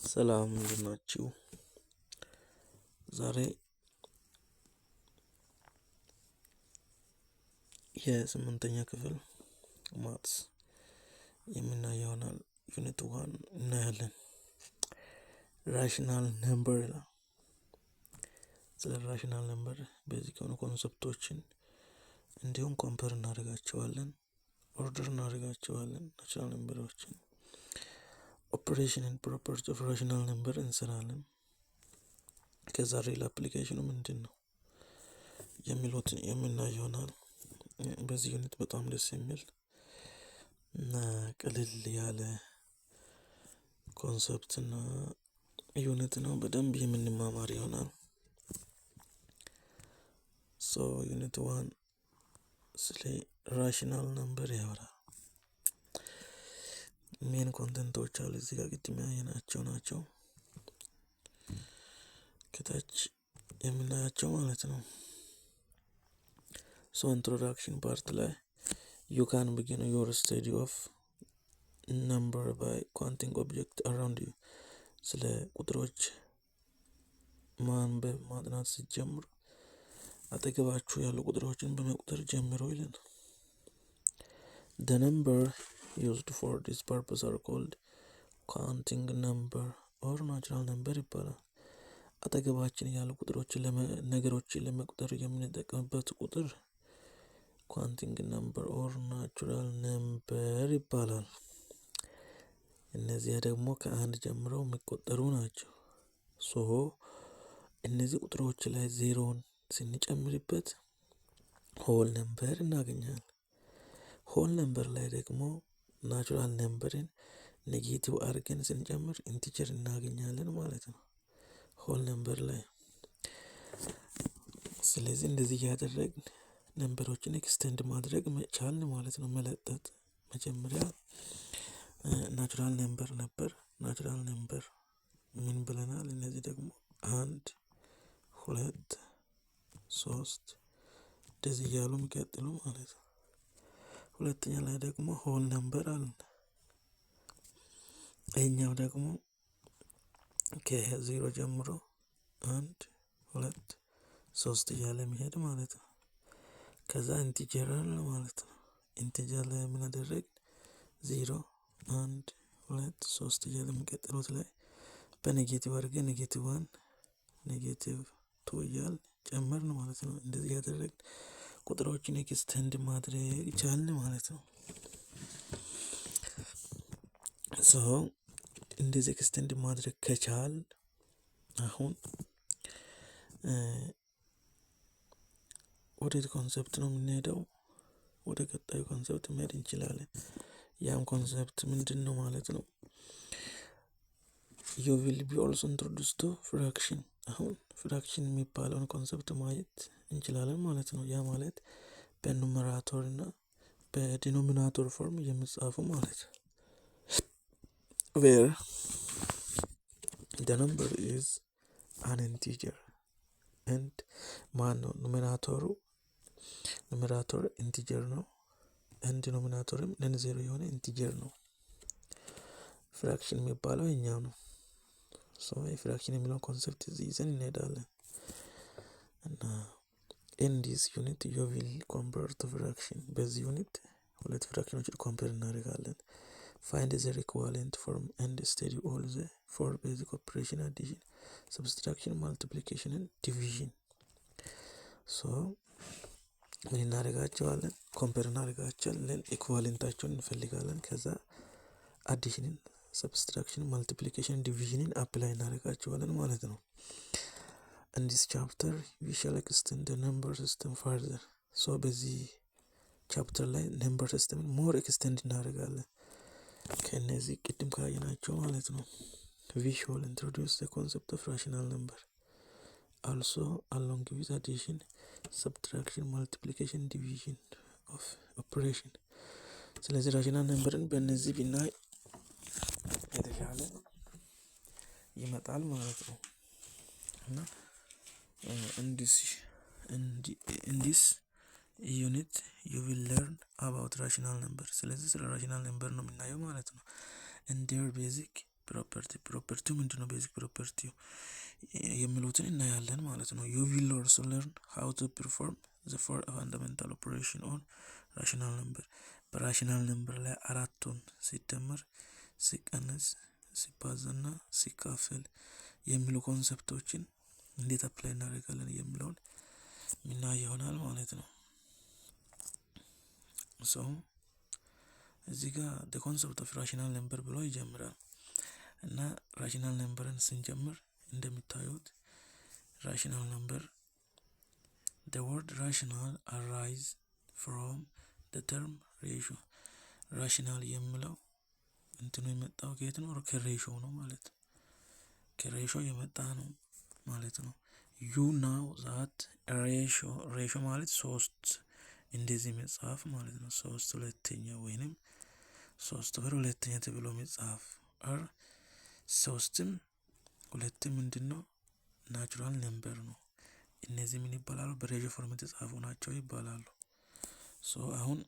ሰላም እንዴት ናችሁ? ዛሬ የስምንተኛ ክፍል ማትስ የምናየው ይሆናል። ዩኒት 1 እናያለን። ራሽናል ነምበር ይላል። ስለ ራሽናል ነምበር ቤዚክ የሆኑ ኮንሰፕቶችን እንዲሁም ኮምፔር እናደርጋቸዋለን፣ ኦርደር እናደርጋቸዋለን። ናቹራል ነምበሮችን ኦፕሬሽን ኤንድ ፕሮፐርቲ ኦፍ ራሽናል ነምበር እንሰራለን። ከዛ ሪል አፕሊኬሽኑ ምንድነው የሚሉትን የምናየው ይሆናል። በዚህ ዩኒት በጣም ደስ የሚል እና ቀለል ያለ ኮንሰፕት እና ዩኒት ነው። በደንብ የምንማማር ይሆናል። ዩኒት 1 ስለ ራሽናል ነምበር ያወራል። ሜን ኮንተንቶች አሉ እዚህ ጋር ቅድም ያየናቸው ናቸው። ከታች የምናያቸው ማለት ነው። introduction part ላይ you can begin your study of number by counting object around you። ስለ ቁጥሮች ማንበብ ማጥናት ሲጀምሩ አጠገባችሁ ያሉ ቁጥሮችን በመቁጠር ጀምሩ ይላል። The number used for this purpose are called counting number or natural number ይባላል። አጠገባችን ያሉ ቁጥሮችን ነገሮችን ለመቁጠር የምንጠቀምበት ቁጥር counting number or natural number ይባላል። እነዚህ ደግሞ ከአንድ ጀምረው የሚቆጠሩ ናቸው። እነዚህ ቁጥሮች ላይ ዜሮን ስንጨምርበት ሆል ነምበር እናገኛለን። ሆል ነምበር ላይ ደግሞ ናቹራል ነምበርን ኔጌቲቭ አድርገን ስንጨምር ኢንቲጀር እናገኛለን ማለት ነው ሆል ነምበር ላይ። ስለዚህ እንደዚህ ያደረግን ነምበሮችን ኤክስቴንድ ማድረግ መቻልን ማለት ነው። መለጠጥ መጀመሪያ ናቹራል ነምበር ነበር። ናቹራል ነምበር ምን ብለናል? እነዚህ ደግሞ 1 2 3 እንደዚህ እያሉ የሚቀጥሉ ማለት ነው። ሁለተኛ ላይ ደግሞ ሆል ነምበር አለ። ይሄኛው ደግሞ ከዜሮ ጀምሮ 1 2 3 እያለ የሚሄድ ማለት ነው። ከዛ ኢንቲጀር አለ ማለት ነው። ኢንቲጀር ላይ ምን አደረግ 0 1 2 3 እያለ የሚቀጥሉት ላይ በኔጌቲቭ አድርገን ኔጌቲቭ 1 ኔጌቲቭ 2 እያል ጨመርን ማለት ነው። እንደዚህ ያደረግን ቁጥሮችን ኤክስቴንድ ማድረግ ይቻላል ማለት ነው። እንደዚህ ኤክስቴንድ ማድረግ ከቻል አሁን ወደ ኮንሰፕት ነው የምንሄደው። ወደ ቀጣዩ ኮንሰፕት መሄድ እንችላለን። ያም ኮንሰፕት ምንድነው ማለት ነው? you will be also introduced to fraction። አሁን ፍራክሽን የሚባለውን ኮንሰፕት ማየት እንችላለን ማለት ነው። ያ ማለት በኑሜራቶር እና በዲኖሚናቶር ፎርም የሚጻፉ ማለት ነው። where the number is an integer and ኑሜራቶር ኢንቲጀር ነው and ዲኖሚናቶርም ነን ዜሮ የሆነ ኢንቲጀር ነው። ፍራክሽን የሚባለው እኛው ነው። ፍራክሽን የሚለው ኮንሰፕት ይዘን እንሄዳለን እና in this unit you will compare to fraction። በዚህ ዩኒት ሁለት ፍራክሽኖችን ኮምፔር እናደርጋለን። find the equivalent form and study all the four basic operation: addition, subtraction, multiplication and division። ምን እናደርጋቸዋለን? ኮምፔር እናደርጋቸዋለን። ኢኩቫለንታቸውን እንፈልጋለን። ከዛ አዲሽንን፣ ሰብስትራክሽን፣ ማልቲፕሊኬሽን፣ ዲቪዥንን አፕላይ እናደርጋቸዋለን ማለት ነው። in this chapter we shall extend the number system further። በዚህ ቻፕተር ላይ ነምበር ሲስተምን ሞር ኤክስቴንድ እናደርጋለን ከነዚህ ቅድም ካየናቸው ማለት ነው። we shall introduce the concept of rational number also along with addition, subtraction, multiplication, division of operation። ስለዚህ ራሽናል ነምበርን በእነዚህ ብናይ የተሻለ ይመጣል ማለት ነው። እና in this unit you will learn about rational number። ስለዚህ ስለ rational number ነው የምናየው ማለት ነው። and their basic ፕሮፐርቲው ምንድነው? ቤዚክ ፕሮፐርቲው የሚሉትን እናያለን ማለት ነው። you will also learn how to perform the four fundamental operation on rational number በራሽናል ነምበር ላይ አራቱን ሲደመር ሲቀነስ ሲባዛና ሲካፈል የሚሉ ኮንሰፕቶችን እንዴት አፕላይ እናደርጋለን የሚለውን ምናይ ይሆናል ማለት ነው። so እዚህ ጋር the concept of rational number ብሎ ይጀምራል እና rational numberን ስንጀምር እንደምታዩት rational number the word rational arise from the term ratio rational የሚለው እንትኑ የመጣው ከየት ነው? ከሬሽዮ ነው ማለት ነው። ከሬሽዮ የመጣ ነው ማለት ነው። you know that ratio ማለት 3 እንደዚህ መጻፍ ማለት ነው። 3 ሁለተኛ ወይንም 3/2 ተብሎ መጻፍ or 3ም 2 ምንድነው? ናቹራል ነምበር ነው። እነዚህ ምን ይባላሉ? በሬሽዮ ፎርም የተጻፉ ናቸው ይባላሉ። so አሁን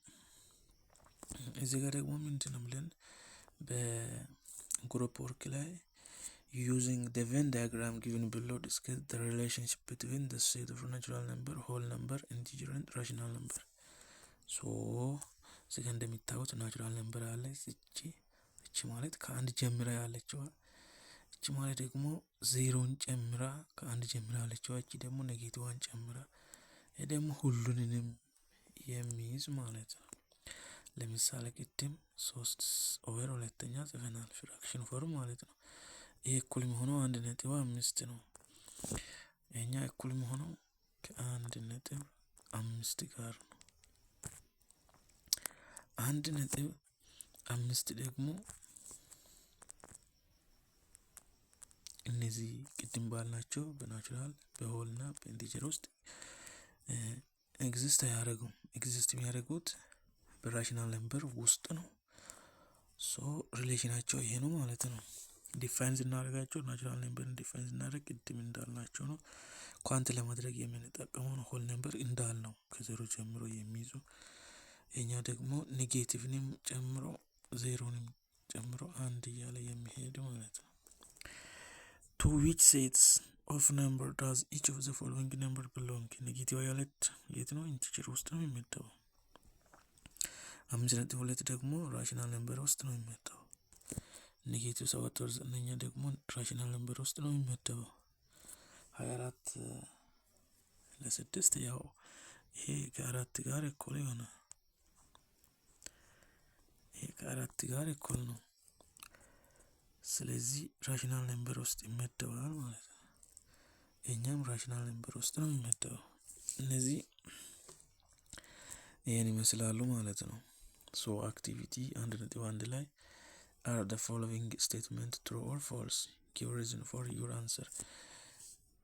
እዚህ ጋር ደግሞ ምንድነው ብለን በግሩፕ ወርክ ላይ using the Venn diagram given below discuss the relationship between the set of natural number, whole number, integer and rational number. so እዚህ ጋር እንደምታዩት ናቹራል ነምበር አለ። እቺ ማለት ከአንድ ጀምራ ያለችው እቺ ማለት ደግሞ ዜሮን ጨምራ ከአንድ ጀምራ ያለችው እቺ ደግሞ ኔጌቲቭን ጨምራ ይሄ ደግሞ ሁሉንም የሚይዝ ማለት ነው። ለምሳሌ ቅድም 3/2 ጽፈናል ፍራክሽን ፎርም ማለት ነው። ይሄ እኩል የሚሆነው 1.5 ነው። እኛ እኩል የሚሆነው ከ1.5 ጋር ነው። 1.5 ደግሞ እነዚህ ቅድም ባልናቸው በናቹራል በሆልና በኢንቲጀር ውስጥ ኤግዚስት አያደርጉም። ኤግዚስት የሚያደርጉት በራሽናል ነምበር ውስጥ ነው። ሶ ሪሌሽናቸው ይሄ ነው ማለት ነው። ዲፋይን እናደርጋቸው ናቹራል ነምበርን ዲፋይን እናደርግ ቅድም እንዳልናቸው ነው። ኳንት ለማድረግ የምንጠቀመው ነው ሆል ነምበር እንዳልነው ከዜሮ ጀምሮ የሚይዙ እኛ ደግሞ ኔጌቲቭንም ጨምሮ ዜሮንም ጨምሮ አንድ እያለ የሚሄድ ማለት ነው። to which sets of number does each of the following number belong? ኔጌቲቭ ያለት የት ነው? ኢንቲጀር ውስጥ ነው የሚመጣው። 5.2 ደግሞ ራሽናል ነምበር ውስጥ ነው የሚመጣው። ኔጌቲቭ 7/9 ደግሞ ራሽናል ነምበር ውስጥ ነው የሚመጣው። 24 ለ6 ያው ይሄ ከ4 ጋር እኩል ይሆናል። ይሄ ከ4 ጋር እኩል ነው። ስለዚህ ራሽናል ነምበር ውስጥ ይመደባል ማለት ነው። እኛም ራሽናል ነምበር ውስጥ ነው የሚመደበው። እነዚህ ይሄን ይመስላሉ ማለት ነው። so activity 1.1 ላይ are the following statement true or false? give reason for your answer.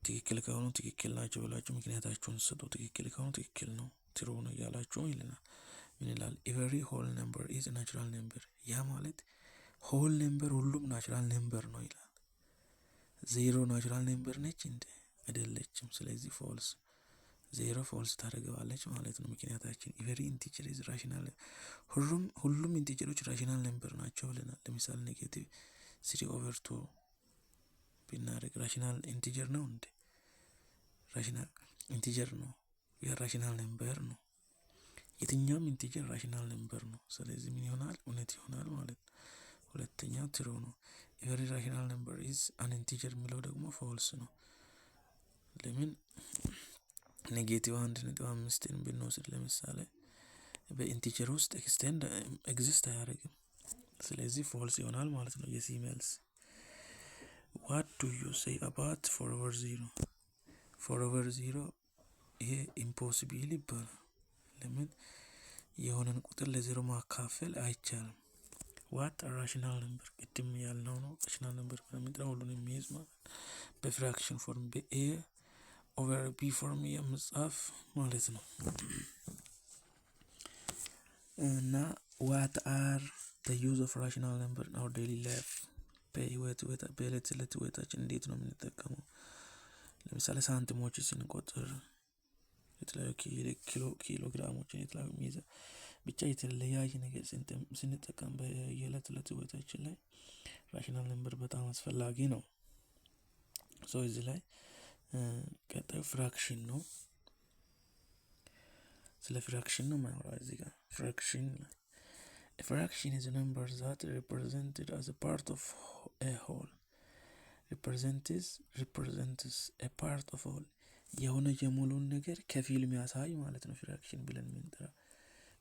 ትክክል ከሆኑ ትክክል ናቸው ብላችሁ ምክንያታችሁን ስጡ። ትክክል ከሆኑ ትክክል ነው ትሩ ነው ያላችሁ ይለናል። ምን ይላል? every whole number is a natural number። ያ ማለት ሆል ነምበር ሁሉም ናቹራል ነምበር ነው ይላል። ዜሮ ናቹራል ነምበር ነች እንዴ? አይደለችም። ስለዚህ ፎልስ ዜሮ ፎልስ ታደርገዋለች ማለት ነው። ምክንያታችን every integer is rational። ሁሉም ኢንቲጀሮች ራሽናል ነምበር ናቸው ብለናል። ለምሳሌ ኔጌቲቭ 3/2 ቢናደርግ ራሽናል ኢንቲጀር ነው እንዴ? ራሽናል ኢንቲጀር ነው። የራሽናል ነምበር ነው። የትኛውም ኢንቲጀር ራሽናል ነምበር ነው። ስለዚህ ምን ይሆናል? እውነት ይሆናል ማለት ነው። ሁለተኛው ትሩ ነው። every rational number is an integer የሚለው ደግሞ ፎልስ ነው። ለምን? ኔጌቲቭ 1.5ን ብንወስድ ለምሳሌ በኢንቲጀር ውስጥ ኤግዚስት አያደርግም። ስለዚህ ፎልስ ይሆናል ማለት ነው የሲ መልስ። what do you say about 4/0? 4/0 ይሄ ኢምፖሲብል ይባላል። ለምን? የሆነን ቁጥር ለዜሮ ማካፈል አይቻልም። what a rational number ቅድም ያልነው ነው። rational number በሚጥራው ሁሉንም የሚይዝ ማለት በፍራክሽን ፎርም በኤ ኦቨር ቢ ፎርም የምጻፍ ማለት ነው። እና what are the use of rational number in our daily life? በዕለት ተዕለት ህይወታችን እንዴት ነው የምንጠቀመው? ለምሳሌ ሳንቲሞችን ስንቆጥር የተለያዩ ኪሎግራሞችን የተለያዩ ብቻ የተለያየ ነገር ስንጠቀም በየዕለት ዕለት ህይወታችን ላይ ራሽናል ነምበር በጣም አስፈላጊ ነው። ሶ እዚህ ላይ ቀጣዩ ፍራክሽን ነው። ስለ ፍራክሽን ነው የማወራው እዚህ ጋር። ፍራክሽን a fraction is a number that represented as a part of a whole. represents a part of whole የሆነ የሙሉን ነገር ከፊል የሚያሳይ ማለት ነው ፍራክሽን ብለን የምንጠራው።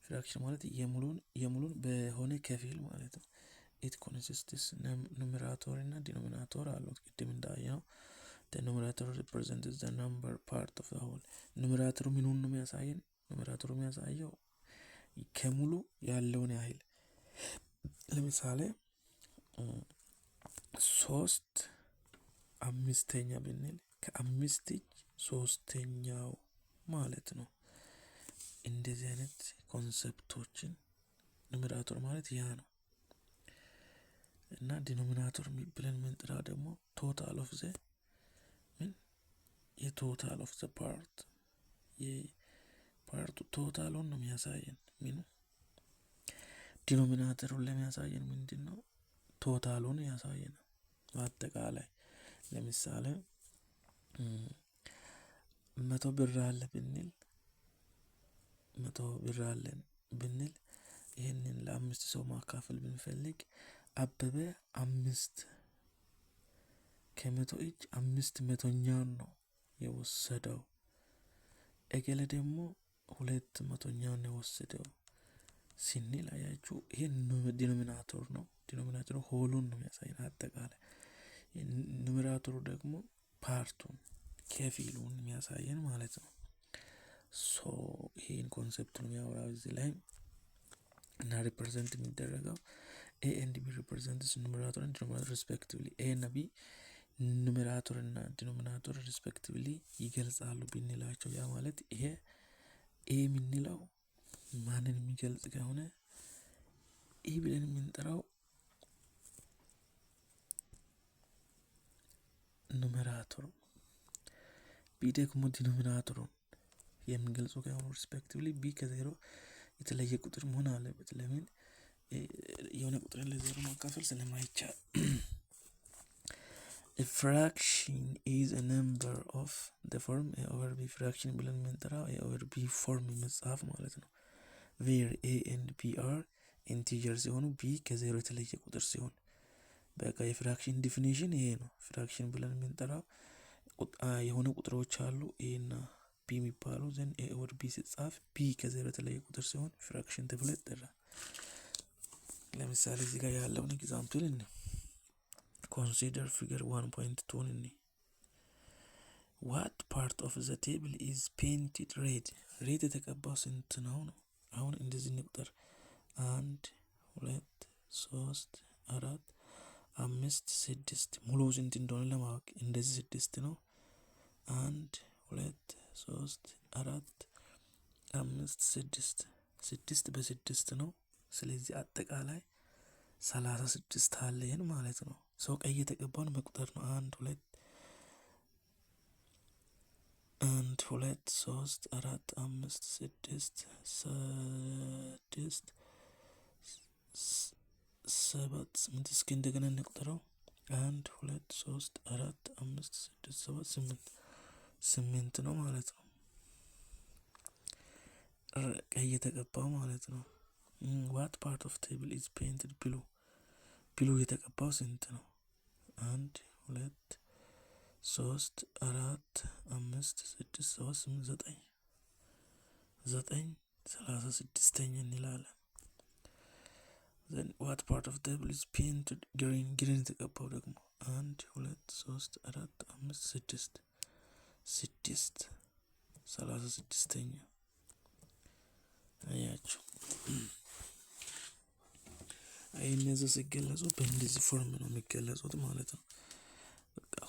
ፍራክሽን ማለት የሙሉን በሆነ ከፊል ማለት ነው። it consists numerator እና denominator አለው። ቅድም እንዳየነው the numerator represents the number part of the whole. ኑሜራተሩ ምኑን ነው የሚያሳየን? ኑሜራተሩ የሚያሳየው ከሙሉ ያለውን ያህል። ለምሳሌ 3/5 ብንል ከ5 እጅ 3ኛው ማለት ነው። እንደዚህ አይነት ኮንሰፕቶችን ኑሜራተር ማለት ያ ነው። እና ዲኖሚናተር ብለን የምንጠራው ደግሞ ቶታል ኦፍ ዘ የቶታል ኦፍ ዘ ፓርት የፓርቱ ቶታሉን ነው የሚያሳየን። ምኑ ዲኖሚናተሩን ለሚያሳየን ምንድነው? ቶታሉን ያሳየናል በአጠቃላይ። ለምሳሌ 100 ብር አለ ብንል 100 ብር አለን ብንል ይሄንን ለ5 ሰው ማካፈል ብንፈልግ አበበ 5 ከ100 እጅ 5/100ኛውን ነው የወሰደው። እገሌ ደግሞ 2/100ኛውን ነው የወሰደው ስንል አያችሁ፣ ይሄን ዲኖሚናተር ነው። ዲኖሚናተሩ ሆሉን ነው የሚያሳየን አጠቃላይ። ኑሜራተሩ ደግሞ ፓርቱን ከፊሉን የሚያሳየን ማለት ነው። ሶ ይሄን ኮንሰፕት ነው የሚያወራው እዚህ ላይ። እና ሪፕሬዘንት የሚደረገው ኤ ኤንድ ቢ ሪፕሬዘንትስ ኑሜራተር ኤንድ ዲኖሚናተር ሪስፔክቲቭሊ። ኤ እና ቢ ኑሜራተር እና ዲኖሚናተር ሪስፔክቲቭሊ ይገልጻሉ ብንላቸው፣ ያ ማለት ይሄ ኤ የምንለው ማንን የሚገልጽ ከሆነ ኤ ብለን የምንጠራው ኑሜራተሩ፣ ቢ ደግሞ ዲኖሚናተሩን የምንገልጹ ከሆነ ሪስፔክቲቭሊ ቢ ከዜሮ የተለየ ቁጥር መሆን አለበት። ለምን? የሆነ ቁጥርን ለዜሮ ማካፈል ስለማይቻል። A fraction is a number of the form a over b fraction ብለን የምንጠራው a over b ፎርም መጽሐፍ ማለት ነው። where a and b are integers ሲሆኑ b ከዜሮ የተለየ ቁጥር ሲሆን፣ በቃ የፍራክሽን ዲፊኒሽን ይሄ ነው። ፍራክሽን ብለን የምንጠራው የሆነ ቁጥሮች አሉ a እና b የሚባሉ ዘን a over b ሲጻፍ b ከዜሮ የተለየ ቁጥር ሲሆን ፍራክሽን ተብሎ ይጠራል። ለምሳሌ እዚህ ጋር ያለውን ኤግዛምፕል እንይ። Consider figure 1.2 እንይ። What part of the table is painted red? ሬድ የተቀባው ስንት ነው ነው? አሁን እንደዚህ እንቁጠር። 1 2 3 4 5 6 ሙሉ ስንት እንደሆነ ለማወቅ እንደዚህ 6 ነው። 1 2 3 4 5 6 በ6 ነው። ስለዚህ አጠቃላይ 36 አለን ማለት ነው። ሰው ቀይ የተቀባውን መቁጠር ነው። 1 2 3 4 5 6 7 8 እስኪ እንደገና እንቁጠረው። 1 2 3 4 5 6 7 8 ነው ማለት ነው። ቀይ የተቀባው ማለት ነው። What part of table is painted blue? blue የተቀባው ስንት ነው? 1 2 3 4 5 6 7 8 9 36ኛ እንላለን። Then what part of table is painted green? green የተቀባው ደግሞ 1 2 3 4 5 6 36ኛ። አያችሁ እነዚህ ሲገለጹ በእንደዚህ ፎርም ነው የሚገለጹት ማለት ነው።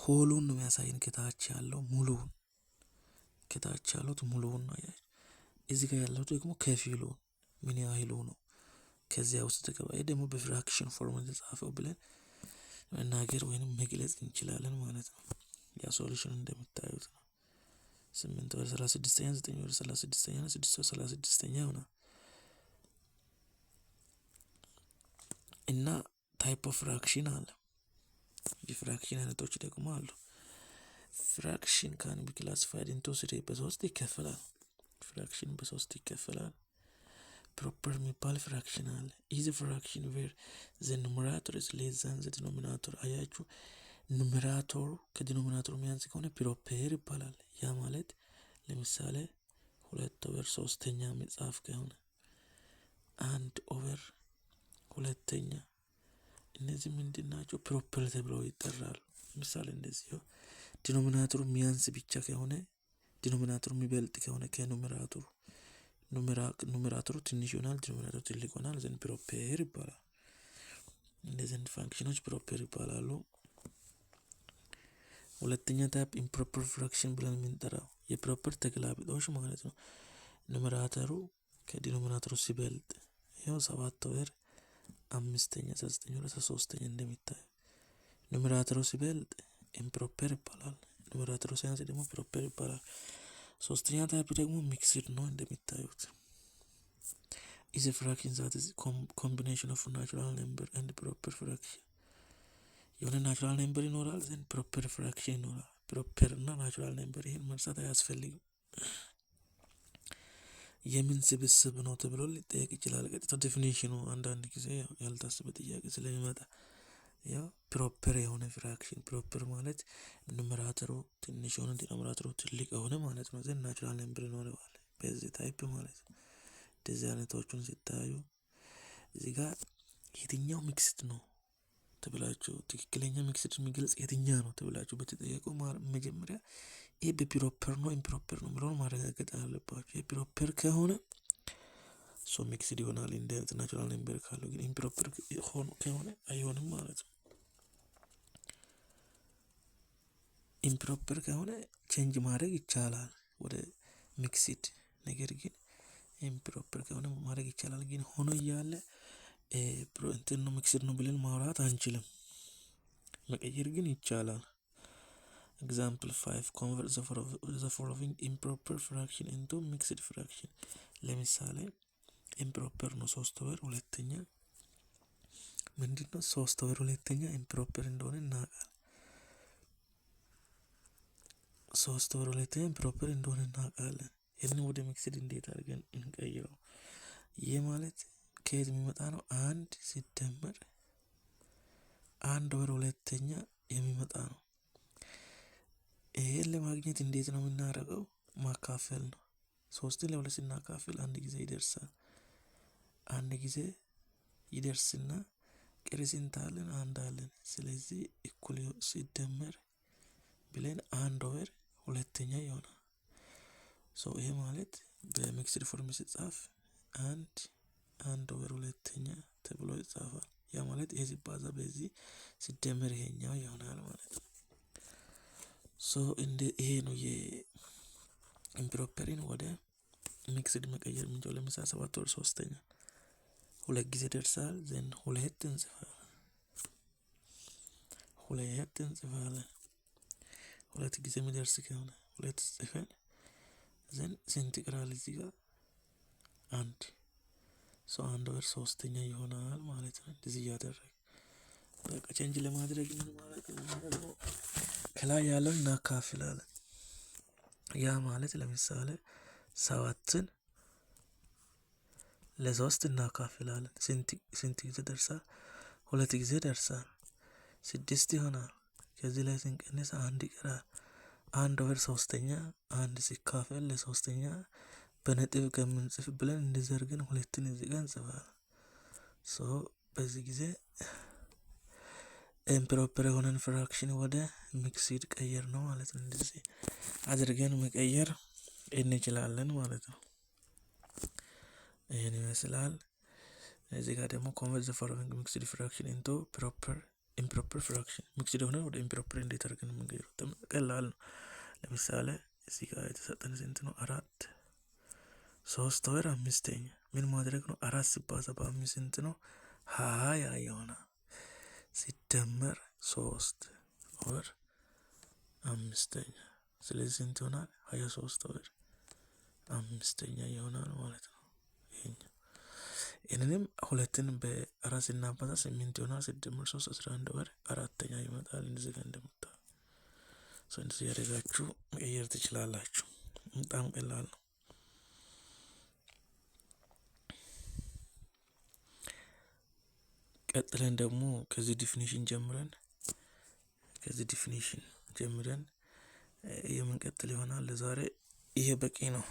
ሆሉን ነው የሚያሳየን፣ ከታች ያለው ሙሉውን፣ ከታች ያሉት ሙሉውን ነው ያያችሁ። እዚህ ጋር ያለው ደግሞ ከፊሉ ምን ያህሉ ነው ከዚያ ውስጥ ተቀባ። ይሄ ደግሞ በፍራክሽን ፎርም ተጻፈው ብለን መናገር ወይንም መግለጽ እንችላለን ማለት ነው። ያ ሶሉሽን እንደምታዩት ነው። 8 ወደ 36ኛ 9 ወደ 36ኛ 6 ወደ 36ኛ ይሆናል። እና ታይፕ ኦፍ ፍራክሽን አለ። የፍራክሽን አይነቶች ደግሞ አሉ። ፍራክሽን ካን ቢ ክላሲፋይድ ኢንቱ ስሪ በሶስት ይከፈላል። ፍራክሽን በሶስት ይከፈላል። ፕሮፐር የሚባል ፍራክሽን አለ። ኢዚ ፍራክሽን ዌር ዘ ኑሜራቶር ኢዝ ሌስ ዛን ዘ ዲኖሚናቶር። አያችሁ ኑሜራቶሩ ከዲኖሚናቶሩ የሚያንስ ከሆነ ፕሮፐር ይባላል። ያ ማለት ለምሳሌ 2/3 መጽሐፍ ከሆነ 1/2 እነዚህ ምንድን ናቸው? ፕሮፐር ተብለው ይጠራሉ። ለምሳሌ እንደዚህ ዲኖሚናቶሩ የሚያንስ ብቻ ከሆነ ዲኖሚናቶሩ የሚበልጥ ከሆነ ከኑሜራቶሩ ኑሜራቶሩ ትንሽ ይሆናል፣ ዲኖሚናቶሩ ትልቅ ይሆናል። ዘን ፕሮፐር ይባላል። እንደዚህ ፋንክሽኖች ፕሮፐር ይባላሉ። ሁለተኛ ታይፕ ኢምፕሮፐር ፍራክሽን ብለን የምንጠራው የፕሮፐር ተገላቢጦሽ ማለት ነው። ኑሜራተሩ ከዲኖሚናተሩ ሲበልጥ ይኸው 7/5 እንደሚታየው ኑሜራተሩ ሲበልጥ ኢምፕሮፐር ይባላል። ኑሜራተሩ ሲያንስ ደግሞ ፕሮፐር ይባላል። ሶስተኛ ታይፕ ደግሞ ሚክስድ ነው። እንደሚታዩት ኢዝ ፍራክሽን ዛት ኢዝ ኮምቢኔሽን ኦፍ ናቹራል ነምበር ኤንድ ፕሮፐር ፍራክሽን። የሆነ ናቹራል ነምበር ይኖራል፣ ዘንድ ፕሮፐር ፍራክሽን ይኖራል። ፕሮፐር እና ናቹራል ነምበር ይሄን መርሳት አያስፈልግም። የምን ስብስብ ነው ተብሎ ሊጠየቅ ይችላል። ቀጥታ ዴፊኒሽኑ አንዳንድ ጊዜ ያልታሰበ ጥያቄ ስለሚመጣ ያው ፕሮፐር የሆነ ፍራክሽን ፕሮፐር ማለት ኑሜራተሩ ትንሽ የሆነ ዲኖሚናተሩ ትልቅ የሆነ ማለት ነው። ዘንድ ናቹራል ነምበር ይኖረዋል በዚህ ታይፕ ማለት ነው። እንደዚህ አይነቶቹን ሲታዩ እዚህ ጋር የትኛው ሚክስድ ነው ተብላችሁ ትክክለኛ ሚክስድ የሚገልጽ የትኛው ነው ተብላችሁ በተጠየቁ መጀመሪያ ይሄ በፕሮፐር ነው ኢምፕሮፐር ነው ብለው ማረጋገጥ አለባችሁ። የፕሮፐር ከሆነ ሶ ሚክስድ ይሆናል እንደ ናቹራል ነምበር ካለው፣ ግን ኢምፕሮፐር ከሆነ አይሆንም ማለት ነው። ኢምፕሮፐር ከሆነ ቼንጅ ማድረግ ይቻላል ወደ ሚክስድ፣ ነገር ግን ኢምፕሮፐር ከሆነ ማድረግ ይቻላል፣ ግን ሆኖ እያለ እንትን ነው ሚክስድ ነው ብለን ማውራት አንችልም። መቀየር ግን ይቻላል። ኤግዛምፕል 5 convert the following improper fraction into mixed fraction። ለምሳሌ ኢምፕሮፐር ነው 3/2 ምንድነው? 3/2 ኢምፕሮፐር እንደሆነ እናውቃለን። 3/2 ኢምፕሮፐር እንደሆነ እናውቃለን። ይህን ወደ ሚክስድ እንዴት አድርገን እንቀይረው? ይህ ማለት ከየት የሚመጣ ነው? 1 ሲደመር 1/2 የሚመጣ ነው። ይሄን ለማግኘት እንዴት ነው የምናደርገው? ማካፈል ነው። 3ን ለ2 ስናካፍል አንድ ጊዜ ይደርሳል። አንድ ጊዜ ይደርስና ቀሪ ስንት አለን? 1 አለን። ስለዚህ እኩል ሲደመር ብለን 1/2 ይሆናል። ይሄ ማለት በሚክስድ ፎርም ሲጻፍ 1/2 ተብሎ ይጻፋል። ያ ማለት ይሄ ሲባዛ በዚህ ሲደመር ይሄኛው ይሆናል ማለት ነው። ይሄ ነው የኢምፕሮፐርን ወደ ሚክስድ መቀየር የምንችለው። ለምሳሌ 7/3 ሁለት ጊዜ ደርሳል። ዘን 2 እንጽፋለን። 2 ጊዜ የሚደርስ ከሆነ 2 ጽፈን ዘን ስንት ይቀራል? እዚህ ጋር 1 1/3 ይሆናል ማለት ነው። እንደዚህ እያደረግን በቃ ቼንጅ ለማድረግ ምን ማለት ነው? ከላይ ያለውን እናካፍላለን። ያ ማለት ለምሳሌ 7ን ለ3 እናካፍላለን። ስንት ጊዜ ደርሳል? 2 ጊዜ ደርሳል። 6 ይሆናል። ከዚህ ላይ ስንቀንስ 1 ይቀራል። 1/3 1 ሲካፈል ለ3 በነጥብ ከምንጽፍ ብለን እንደዚህ አድርገን 2ን እዚህ ጋር እንጽፋለን። በዚህ ጊዜ ኢምፕሮፐር የሆነን ፍራክሽን ወደ ሚክስድ ቀየር ነው ማለት ነው። እንደዚህ አድርገን መቀየር እንችላለን ማለት ነው። ይሄን ይመስላል። እዚህ ጋር ደግሞ convert the following mixed fraction into improper fraction። ሚክስድ የሆነ ወደ ኢምፕሮፐር እንዴት አድርገን የምንቀይረው? ቀላል ነው። ለምሳሌ እዚህ ጋር የተሰጠን ስንት ነው? 4 3/5 ምን ማድረግ ነው? 4 ሲባዛ በ5 ስንት ነው? 20 ይሆናል። ሲደመር 3/5 ስለዚህ ስንት ይሆናል? 23/5 ይሆናል ማለት ነው። ይህንንም ሁለትን በአራት ስናባዛ 8 ይሆናል። 6 + 3 11 ወር አራተኛ ይመጣል። እንደዚህ ጋር እንደምታዩ እንደዚህ ያደርጋችሁ መቀየር ትችላላችሁ። በጣም ቀላል ነው። ቀጥለን ደግሞ ከዚህ ዲፊኒሽን ጀምረን የምንቀጥል ይሆናል። ለዛሬ ይሄ በቂ ነው።